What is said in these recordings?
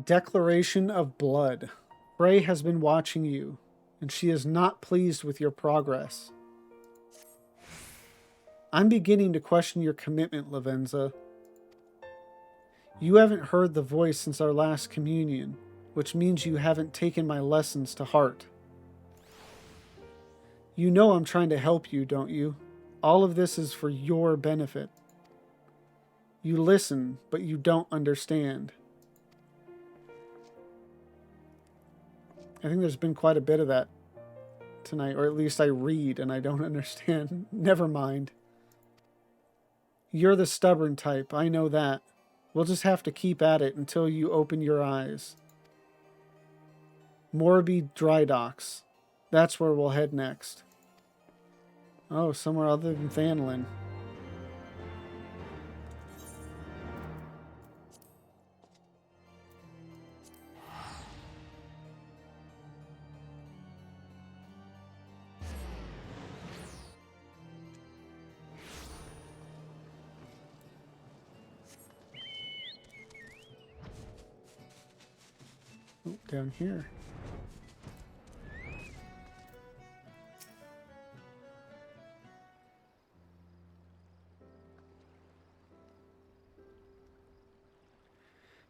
Declaration of Blood. Frey has been watching you, and she is not pleased with your progress. I'm beginning to question your commitment, Lavenza. You haven't heard the voice since our last communion, which means you haven't taken my lessons to heart. You know I'm trying to help you, don't you? All of this is for your benefit. You listen, but you don't understand. I think there's been quite a bit of that tonight, or at least I read and I don't understand. Never mind. You're the stubborn type, I know that. We'll just have to keep at it until you open your eyes. Morby Dry Docks. That's where we'll head next. Oh, somewhere other than Thanlin. Oh, down here.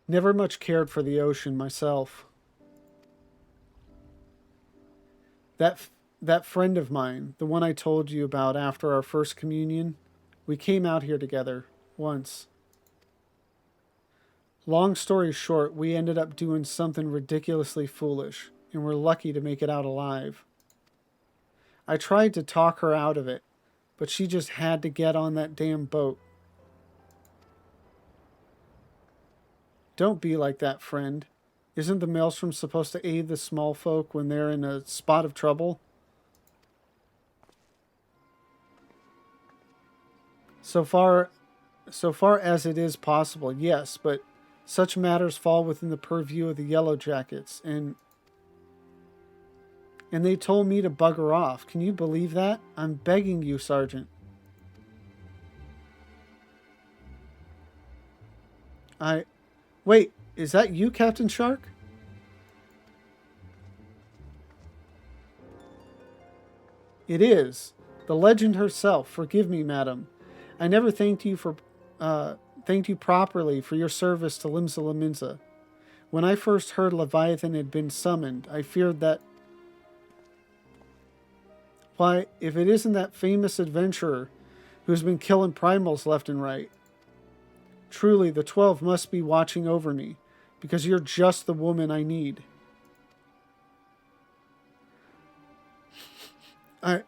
Never much cared for the ocean myself. That friend of mine, the one I told you about after our first communion, we came out here together once. Long story short, we ended up doing something ridiculously foolish, and we're lucky to make it out alive. I tried to talk her out of it, but she just had to get on that damn boat. Don't be like that, friend. Isn't the Maelstrom supposed to aid the small folk when they're in a spot of trouble? So far as it is possible, yes, but such matters fall within the purview of the Yellow Jackets, and they told me to bugger off. Can you believe that? I'm begging you, Sergeant. Wait, is that you, Captain Shark? It is. The legend herself. Forgive me, madam. I never thanked you properly for your service to Limsa Laminsa. When I first heard Leviathan had been summoned, I feared that... Why, if it isn't that famous adventurer who's been killing primals left and right. Truly, the 12 must be watching over me, because you're just the woman I need. I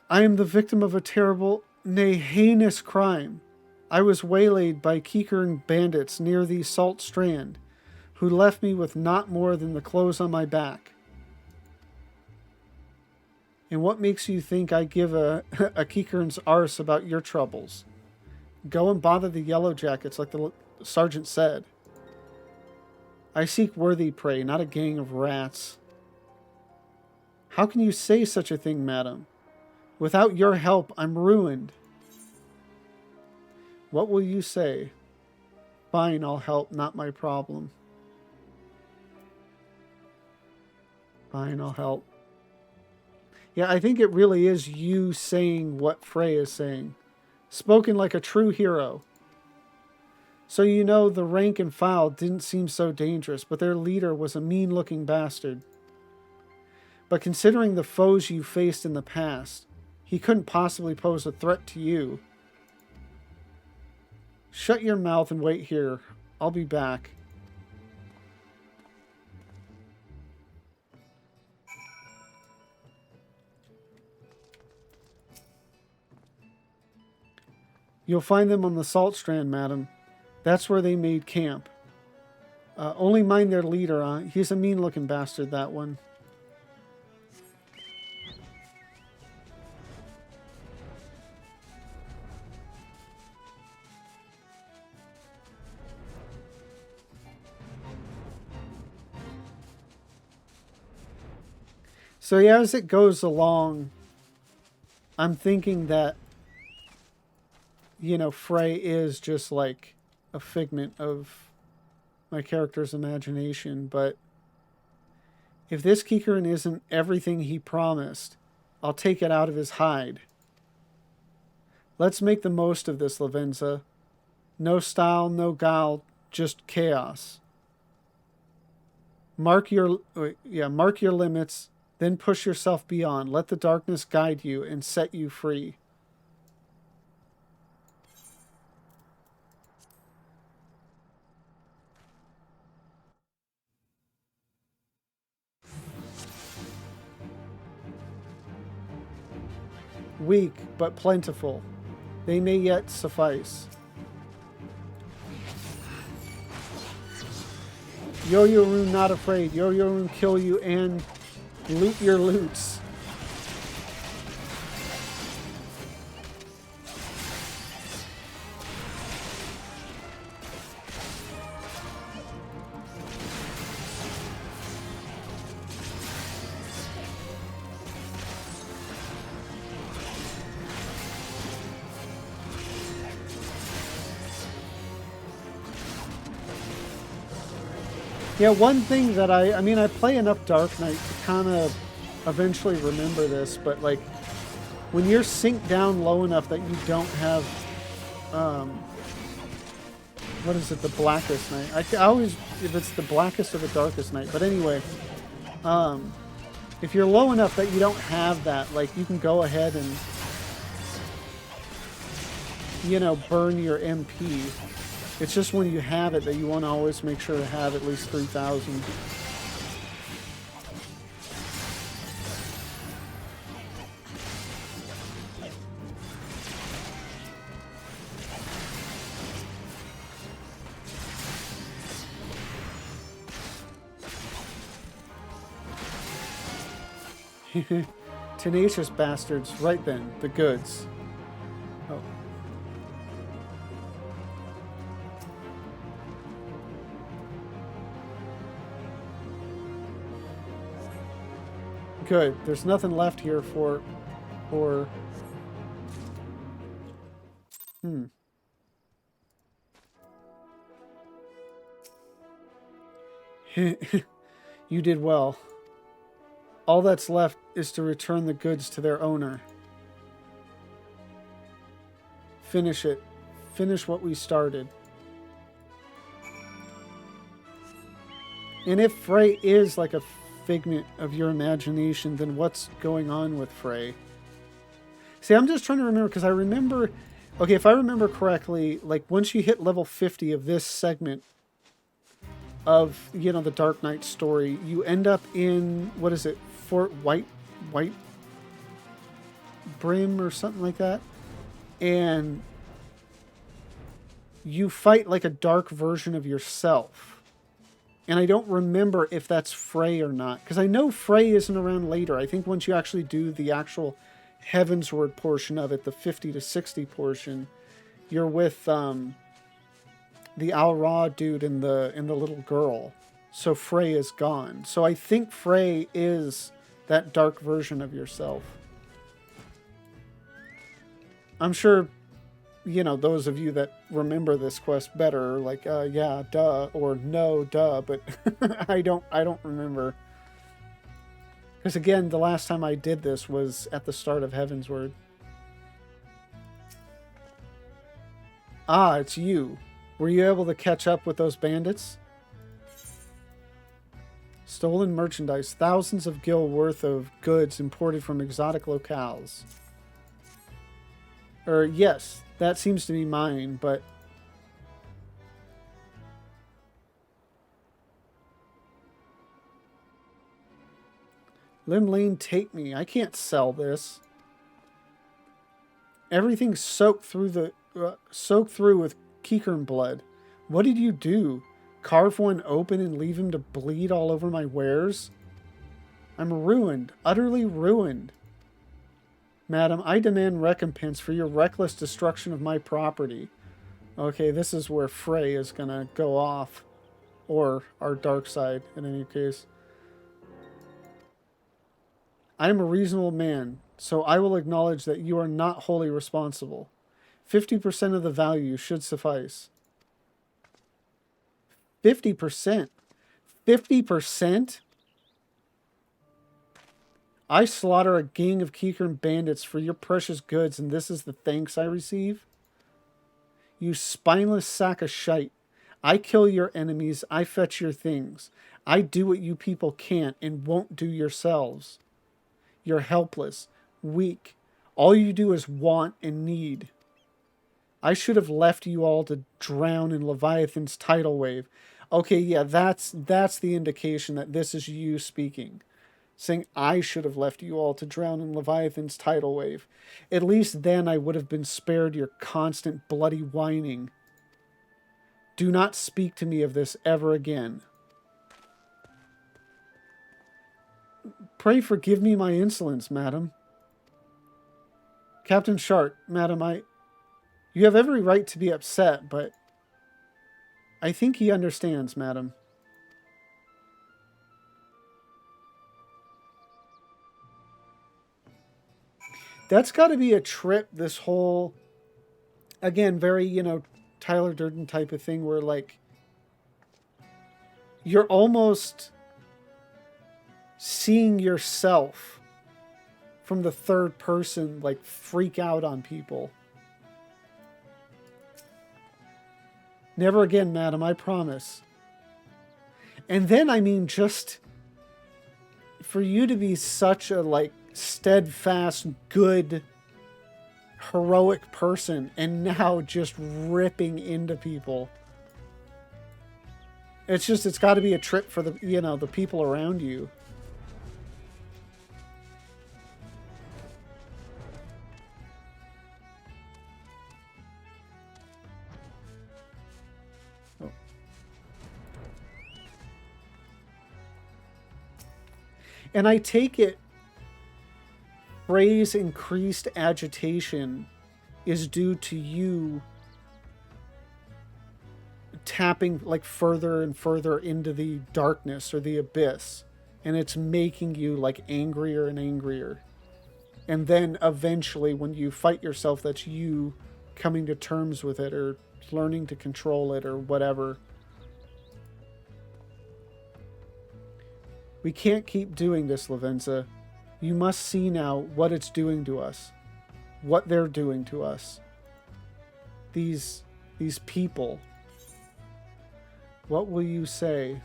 am the victim of a terrible, nay, heinous crime. I was waylaid by Kikern bandits near the Salt Strand, who left me with not more than the clothes on my back. And what makes you think I give a Kikern's arse about your troubles? Go and bother the Yellow Jackets like the sergeant said. I seek worthy prey, not a gang of rats. How can you say such a thing, madam? Without your help, I'm ruined. What will you say? Fine, I'll help, not my problem. Fine, I'll help. Yeah, I think it really is you saying what Frey is saying. Spoken like a true hero. So you know the rank and file didn't seem so dangerous, but their leader was a mean-looking bastard. But considering the foes you faced in the past, he couldn't possibly pose a threat to you. Shut your mouth and wait here. I'll be back. You'll find them on the Salt Strand, madam. That's where they made camp. Only mind their leader. He's a mean-looking bastard, that one. So yeah, as it goes along, I'm thinking that, you know, Frey is just like a figment of my character's imagination, but if this Kikarin isn't everything he promised, I'll take it out of his hide. Let's make the most of this, Lavenza. No style, no guile, just chaos. Mark your limits, then push yourself beyond. Let the darkness guide you and set you free. Weak, but plentiful. They may yet suffice. Yo-Yo Rune not afraid. Yo-Yo Rune kill you and loot your loots. Yeah, one thing that I mean, I play enough Dark Knight to kind of eventually remember this, but like, when you're synced down low enough that you don't have, what is it, the Blackest Night? I always, if it's the Blackest or the Darkest Night, but anyway, if you're low enough that you don't have that, like, you can go ahead and, you know, burn your MP. It's just when you have it that you want to always make sure to have at least 3,000. Tenacious bastards. Right then, the goods. Oh. Good. There's nothing left here for... You did well. All that's left is to return the goods to their owner. Finish it. Finish what we started. And if Frey is like a figment of your imagination, then what's going on with Frey? See, I'm just trying to remember, because I remember... Okay, if I remember correctly, like, once you hit level 50 of this segment of, you know, the Dark Knight story, you end up in, what is it, Fort White Brim or something like that, and you fight like a dark version of yourself. And I don't remember if that's Frey or not, because I know Frey isn't around later. I think once you actually do the actual Heavensward portion of it, the 50 to 60 portion, you're with the Al Ra dude and the little girl. So Frey is gone. So I think Frey is that dark version of yourself. I'm sure, you know, those of you that remember this quest better are like, yeah, duh, or no, duh, but I don't remember. Because again, the last time I did this was at the start of Heavensward. Ah, it's you. Were you able to catch up with those bandits? Stolen merchandise. Thousands of gil worth of goods imported from exotic locales. Yes, that seems to be mine, but... Lim Lane, take me. I can't sell this. Everything's soaked through with Kikern blood. What did you do? Carve one open and leave him to bleed all over my wares? I'm ruined. Utterly ruined. Madam, I demand recompense for your reckless destruction of my property. Okay, this is where Frey is gonna go off. Or our dark side, in any case. I am a reasonable man, so I will acknowledge that you are not wholly responsible. 50% of the value should suffice. 50%. 50%? I slaughter a gang of Kikern bandits for your precious goods, and this is the thanks I receive? You spineless sack of shite. I kill your enemies, I fetch your things. I do what you people can't and won't do yourselves. You're helpless, weak. All you do is want and need. I should have left you all to drown in Leviathan's tidal wave. Okay, yeah, that's the indication that this is you speaking. Saying I should have left you all to drown in Leviathan's tidal wave. At least then I would have been spared your constant bloody whining. Do not speak to me of this ever again. Pray forgive me my insolence, madam. Captain Shart, madam, you have every right to be upset, but I think he understands, madam. That's got to be a trip, this whole, again, very, Tyler Durden type of thing where, like, you're almost seeing yourself from the third person, like, freak out on people. Never again, madam, I promise. And then, I mean, just for you to be such a, like, steadfast, good, heroic person and now just ripping into people. It's got to be a trip for the, the people around you. Oh. And I take it Frey's increased agitation is due to you tapping like further and further into the darkness or the abyss, and it's making you like angrier and angrier. And then eventually when you fight yourself, that's you coming to terms with it or learning to control it or whatever. We can't keep doing this, Lavenza. You must see now what it's doing to us. What they're doing to us. These people. What will you say?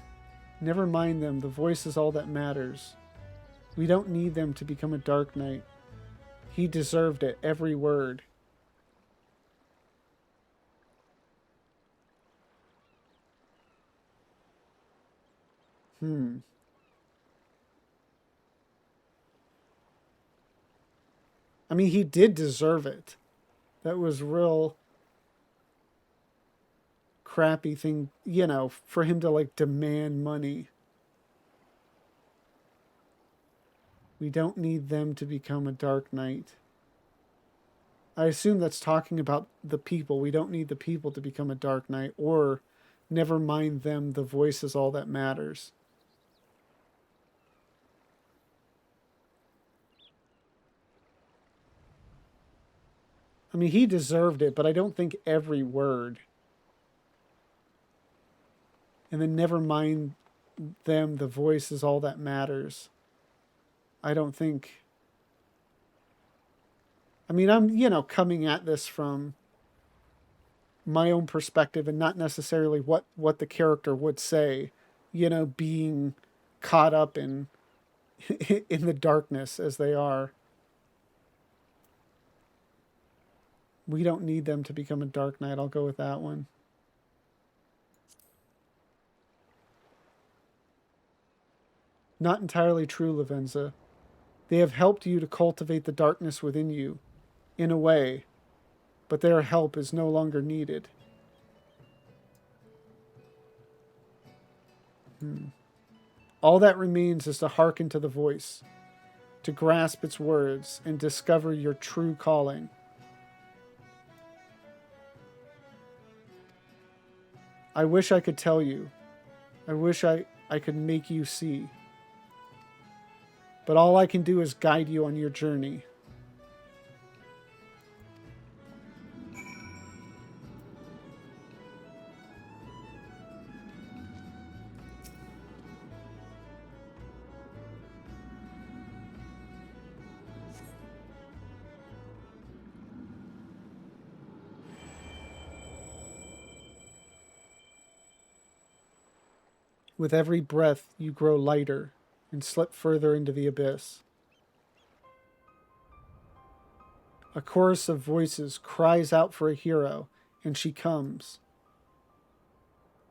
Never mind them. The voice is all that matters. We don't need them to become a Dark Knight. He deserved it, every word. I mean, he did deserve it. That was real crappy thing, for him to like demand money. We don't need them to become a Dark Knight. I assume that's talking about the people. We don't need the people to become a Dark Knight, or never mind them, the voice is all that matters. I mean, he deserved it, but I don't think every word. And then never mind them, the voice is all that matters. I don't think... I mean, I'm, coming at this from my own perspective and not necessarily what the character would say, being caught up in in the darkness as they are. We don't need them to become a Dark Knight. I'll go with that one. Not entirely true, Lavenza. They have helped you to cultivate the darkness within you, in a way, but their help is no longer needed. All that remains is to hearken to the voice, to grasp its words, and discover your true calling. I wish I could tell you. I wish I could make you see. But all I can do is guide you on your journey. With every breath, you grow lighter and slip further into the abyss. A chorus of voices cries out for a hero, and she comes.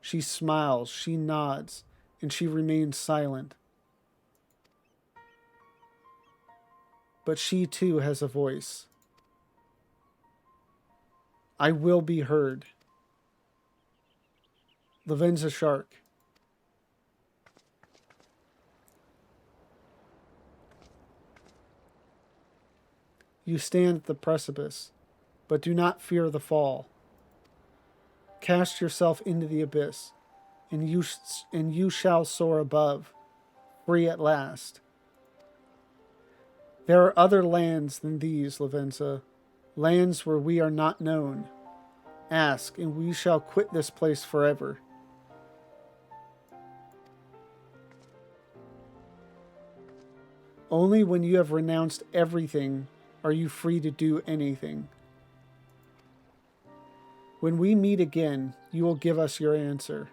She smiles, she nods, and she remains silent. But she too has a voice. I will be heard. Lavenza Shark. You stand at the precipice, but do not fear the fall. Cast yourself into the abyss, and you shall soar above, free at last. There are other lands than these, Lavenza, lands where we are not known. Ask, and we shall quit this place forever. Only when you have renounced everything are you free to do anything. When we meet again, you will give us your answer.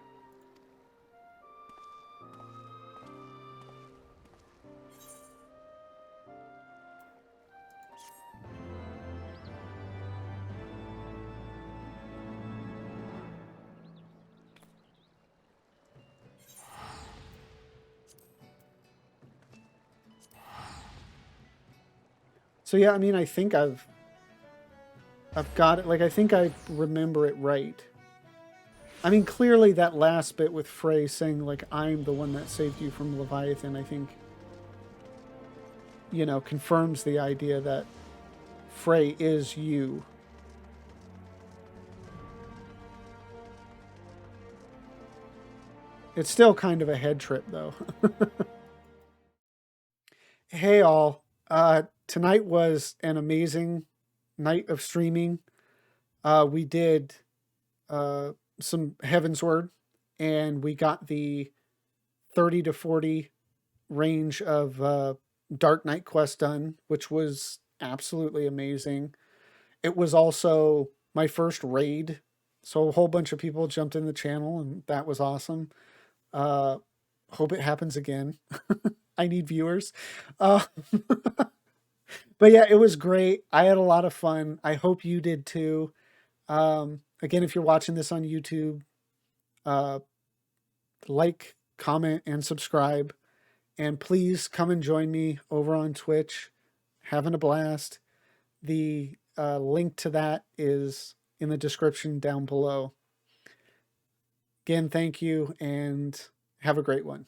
So yeah, I mean, I think I've got it. Like, I think I remember it right. I mean, clearly that last bit with Frey saying, like, I'm the one that saved you from Leviathan, I think, you know, confirms the idea that Frey is you. It's still kind of a head trip, though. Hey, all. Tonight was an amazing night of streaming. We did some Heavensward, and we got the 30 to 40 range of Dark Knight quest done, which was absolutely amazing. It was also my first raid, so a whole bunch of people jumped in the channel, and that was awesome. Uh, Hope it happens again. I need viewers. Uh, but yeah, it was great. I had a lot of fun. I hope you did too. Again, if you're watching this on YouTube, uh, like, comment, and subscribe. And please come and join me over on Twitch. Having a blast. The link to that is in the description down below. Again, thank you and have a great one.